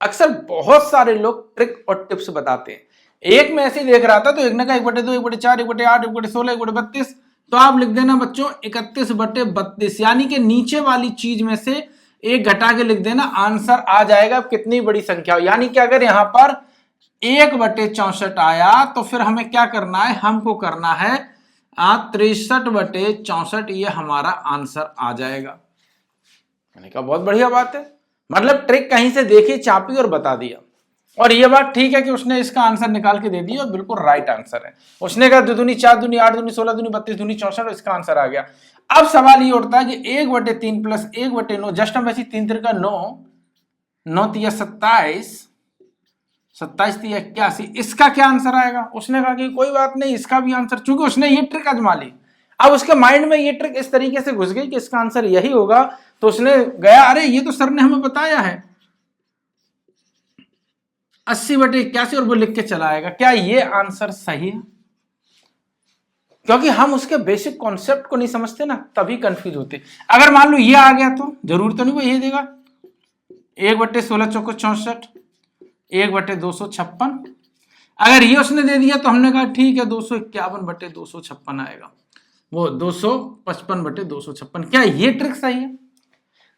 अक्सर बहुत सारे लोग ट्रिक और टिप्स बताते हैं। एक में ऐसे ही देख रहा था तो एक ने कहा 1/2, 1/4, 1/8, 1/16, 1/32, तो आप लिख देना बच्चों 31/32, यानी कि नीचे वाली चीज में से एक घटा के लिख देना, आंसर आ जाएगा कितनी बड़ी संख्या हो। यानी कि अगर यहां पर 1/64 आया तो फिर हमें क्या करना है, हमको करना है 63/64, ये हमारा आंसर आ जाएगा। मैंने कहा बहुत बढ़िया बात है, मतलब ट्रिक कहीं से देखी, चापी और बता दिया। और ये बात ठीक है कि उसने इसका आंसर निकाल के दे दिया और बिल्कुल राइट आंसर है। उसने कहा 2 दूनी 4 दूनी 8 दूनी 16 दूनी 32 दूनी 64, इसका आंसर आ गया। अब सवाल ये उठता है कि 1/3 प्लस 1/9, जस्ट हम ऐसी 3 3 9, 9 3 27, 27 3 81, इसका क्या आंसर आएगा। उसने कहा कि कोई बात नहीं, इसका भी आंसर, चूंकि उसने ये ट्रिक आजमा ली, अब उसके माइंड में ये ट्रिक इस तरीके से घुस गई कि इसका आंसर यही होगा, तो उसने गया, अरे ये तो सर ने हमें बताया है 80/81, और वो लिख के चला आएगा। क्या ये आंसर सही है? क्योंकि हम उसके बेसिक कॉन्सेप्ट को नहीं समझते ना, तभी कंफ्यूज होते। अगर मान लो ये आ गया तो जरूर तो नहीं वो ये देगा 1/16 चौको 64, 1/256। अगर ये उसने दे दिया तो हमने कहा ठीक है 251/256 आएगा, वो 255/256। क्या ये ट्रिक सही है?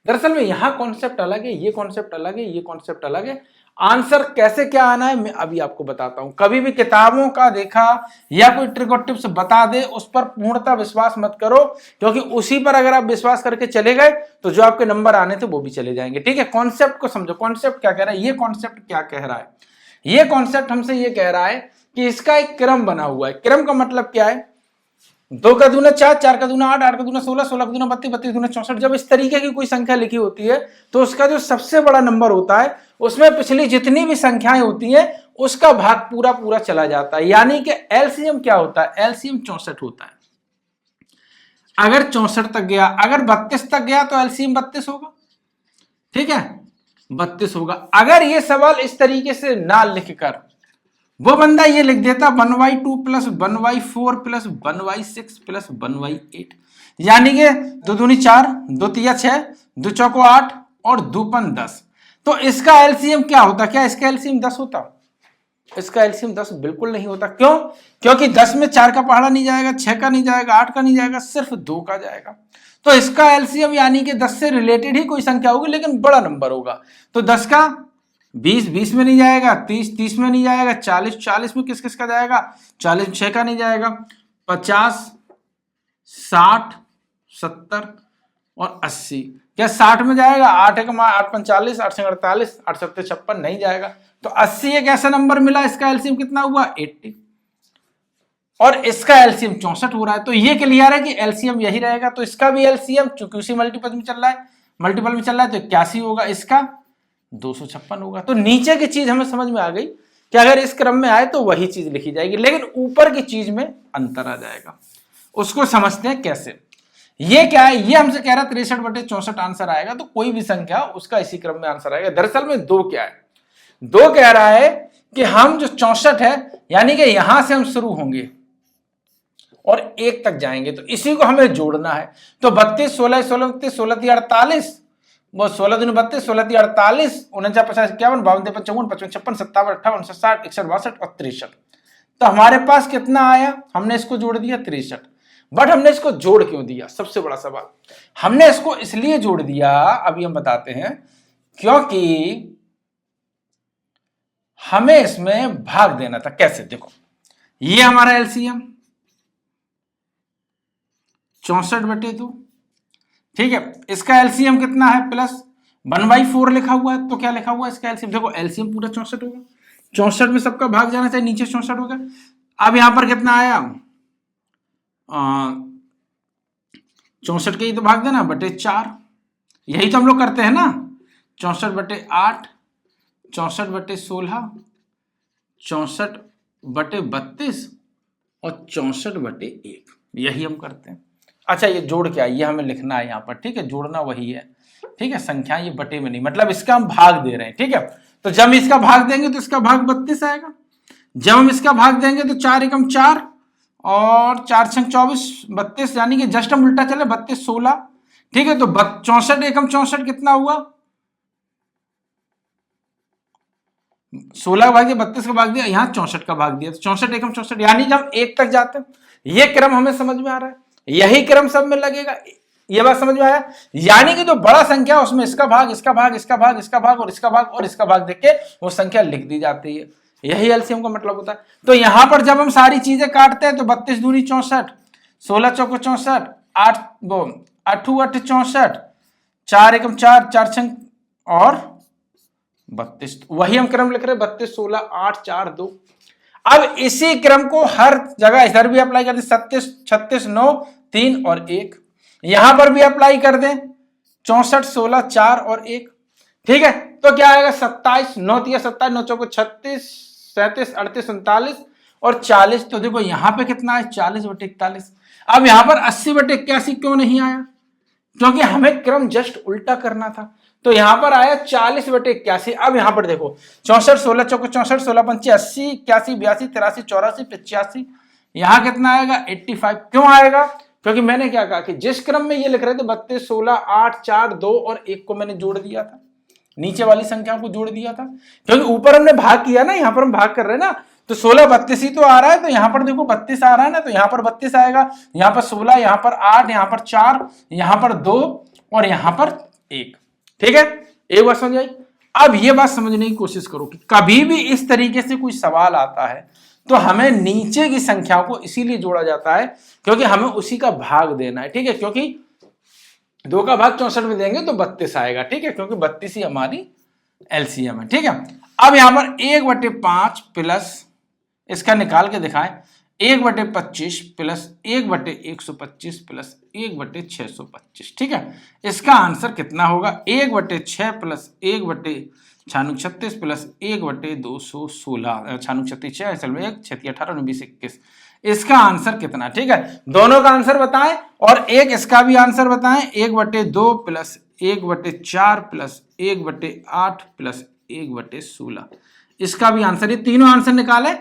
दरअसल में यहां कॉन्सेप्ट अलग है, ये कॉन्सेप्ट अलग है, ये कॉन्सेप्ट अलग है। आंसर कैसे क्या आना है मैं अभी आपको बताता हूं। कभी भी किताबों का देखा या कोई ट्रिक और टिप्स बता दे उस पर पूर्णतः विश्वास मत करो, क्योंकि उसी पर अगर आप विश्वास करके चले गए तो जो आपके नंबर आने थे वो भी चले जाएंगे। ठीक है, कॉन्सेप्ट को समझो, कॉन्सेप्ट क्या कह रहा है, ये कॉन्सेप्ट क्या कह रहा है। ये कॉन्सेप्ट हमसे ये कह रहा है कि इसका एक क्रम बना हुआ है। क्रम का मतलब क्या है, 2 का दूना 4, 4 का दूना 8, 8 का दूना 16, 16 का दूना 32, 32 दूना 64। जब इस तरीके की कोई संख्या लिखी होती है तो उसका जो सबसे बड़ा नंबर होता है उसमें पिछली जितनी भी संख्याएं होती हैं उसका भाग पूरा पूरा चला जाता है। यानी कि एलसीएम क्या होता है, एलसीएम 64 होता है। अगर 64 तक गया, अगर 32 तक गया तो एलसीएम 32 होगा। ठीक है, 32 होगा। अगर ये सवाल इस तरीके से ना लिखकर वो बंदा ये लिख देता 1/2 प्लस 1/4 प्लस 1/6 प्लस 1/8, यानी कि 2 दूनी 4, 2 तिया 6, 2 चौको 8 और 2 पन 10, तो इसका एलसीएम क्या होता? क्या इसका एलसीएम 10 होता? इसका एलसीएम 10 बिल्कुल नहीं होता। क्यों? क्योंकि 10 में 4 का पहाड़ा नहीं जाएगा, 6 का नहीं जाएगा, 8 का नहीं जाएगा, सिर्फ 2 का जाएगा। तो इसका एलसीएम यानी कि 10 से रिलेटेड ही कोई संख्या होगी लेकिन बड़ा नंबर होगा। तो 10 का 20 20 में नहीं जाएगा, 30 30 में नहीं जाएगा, 40 40 में किस किस का जाएगा, 40 6 का नहीं जाएगा, 50 60 70 और 80। क्या 60 में जाएगा? 8 1 8 45, 8 6 48, 8 7 56 नहीं जाएगा। तो 80 एक ऐसा नंबर मिला, इसका एलसीएम कितना हुआ 80, और इसका एलसीएम 64 हो रहा है। तो ये क्लियर है कि एलसीएम यही रहेगा। तो इसका भी एलसीएम चूंकि उसी मल्टीपल में चल रहा है, मल्टीपल में चल रहा है, तो 81 होगा, इसका 256 होगा। तो नीचे की चीज हमें समझ में आ गई कि अगर इस क्रम में आए तो वही चीज लिखी जाएगी, लेकिन ऊपर की चीज में अंतर आ जाएगा। उसको समझते हैं कैसे। ये क्या है, ये हमसे कह रहा है 63/64 आंसर आएगा, तो कोई भी संख्या उसका इसी क्रम में आंसर आएगा। दरअसल में 2 क्या है, 2 कह रहा है कि हम जो 64 है यानी कि यहां से हम शुरू होंगे और 1 तक जाएंगे, तो इसी को हमें जोड़ना है। तो 32 16 16 32 16 3 48, वो 16 दूनी 32, 16 3 48, 49 50 51 52 53 54 55 56 57 58 59 60 61 62 और 63। तो हमारे पास कितना आया, हमने इसको जोड़ दिया 63। बट हमने इसको जोड़ क्यों दिया, सबसे बड़ा सवाल। हमने इसको इसलिए जोड़ दिया, अभी हम बताते हैं, क्योंकि हमें इसमें भाग देना था। कैसे? देखो, ये हमारा एलसीएम 64/2, ठीक है। इसका एलसीएम कितना है, प्लस 1/4 लिखा हुआ है, तो क्या लिखा हुआ है इसका एलसीएम? देखो एलसीएम पूरा 64 होगा, 64 में सबका भाग जाना चाहिए, नीचे 64 होगा। अब यहां पर कितना आया, 64 के ही तो भाग देना बटे 4, यही तो हम लोग करते हैं ना। 64/8, 64/16, 64/32 और 64/1, यही हम करते हैं। अच्छा, ये जोड़ क्या है, ये हमें लिखना है यहाँ पर, ठीक है, जोड़ना वही है, ठीक है। संख्या ये बटे में नहीं, मतलब इसका हम भाग दे रहे हैं, ठीक है। तो जब इसका भाग देंगे तो इसका भाग 32 आएगा। जब हम इसका भाग देंगे तो 4 एकम 4 और 4 6 24 32, यानी कि जस्ट हम उल्टा चले 32 16, ठीक है। तो 64 एकम 64 कितना हुआ, 16 का भाग दिया, 32 का भाग दिया, यहाँ 64 का भाग दिया, तो 64 एकम 64, यानी कि हम 1 तक जाते हैं। ये क्रम हमें समझ में आ रहा है, यही क्रम सब में लगेगा। ये बात समझ में आया? यानी कि जो बड़ा संख्या उसमें इसका भाग, इसका भाग, इसका भाग, इसका भाग और इसका भाग और इसका भाग देख के वो संख्या लिख दी जाती है। यही एलसीएम का मतलब होता है। तो यहां पर जब हम सारी चीजें काटते हैं तो 32 दूनी 64, 16 चौको 64, 8 8 64, 4 एकम 4, 4 छंग और 32। वही हम क्रम लिख रहे हैं, 32 16 8 4 2। अब इसी क्रम को हर जगह इधर भी अप्लाई कर दें, 37 36 9 3 और 1। यहां पर भी अप्लाई कर दें, 64 16 4 और 1। ठीक है, तो क्या आएगा? 27 9 3 27 9 चौको 36 37 38 39 और 40। तो देखो यहां पे कितना है? 40/41। अब यहां पर 80/81 क्यों नहीं आया? क्योंकि हमें क्रम जस्ट उल्टा करना था। तो यहां पर आया 40/81। अब यहां पर देखो 64 16 चौको 64 16 पंचे 80 81 82 83 84 85। यहां कितना आएगा? 85। क्यों आएगा? क्योंकि मैंने क्या कहा कि जिस क्रम में ये लिख रहे थे 32 16 8 4 2 और 1 को मैंने जोड़ दिया था, नीचे वाली संख्या को जोड़ दिया था। क्योंकि ऊपर हमने भाग किया ना, यहां पर हम भाग कर रहे हैं ना, तो 16 32 ही तो आ रहा है। तो यहां पर देखो 32 आ रहा है ना, तो यहां पर 32 आएगा, यहां पर 16, यहां पर 8, यहां पर 4, यहां पर 2 और यहां पर 1। ठीक है, एक बात समझ आई? अब ये बात समझने की कोशिश करो कि कभी भी इस तरीके से कोई सवाल आता है तो हमें नीचे की संख्याओं को इसीलिए जोड़ा जाता है क्योंकि हमें उसी का भाग देना है। ठीक है, क्योंकि 2 का भाग 64 में देंगे तो 32 आएगा। ठीक है, क्योंकि 32 ही हमारी एलसीएम है। ठीक है, अब यहां पर 1/5 प्लस इसका निकाल के दिखाएं, 1/25 प्लस 1/125 प्लस 1/625। ठीक है, इसका आंसर कितना होगा? 1/6 प्लस 1/36 प्लस 1/216। 36 6 असल में 1 6 18 19 21। इसका आंसर कितना? ठीक है, दोनों का आंसर बताएं और एक इसका भी आंसर बताएं। 1/2 प्लस 1/4 प्लस 1/8 प्लस 1/16। इसका भी आंसर, ये तीनों आंसर निकालें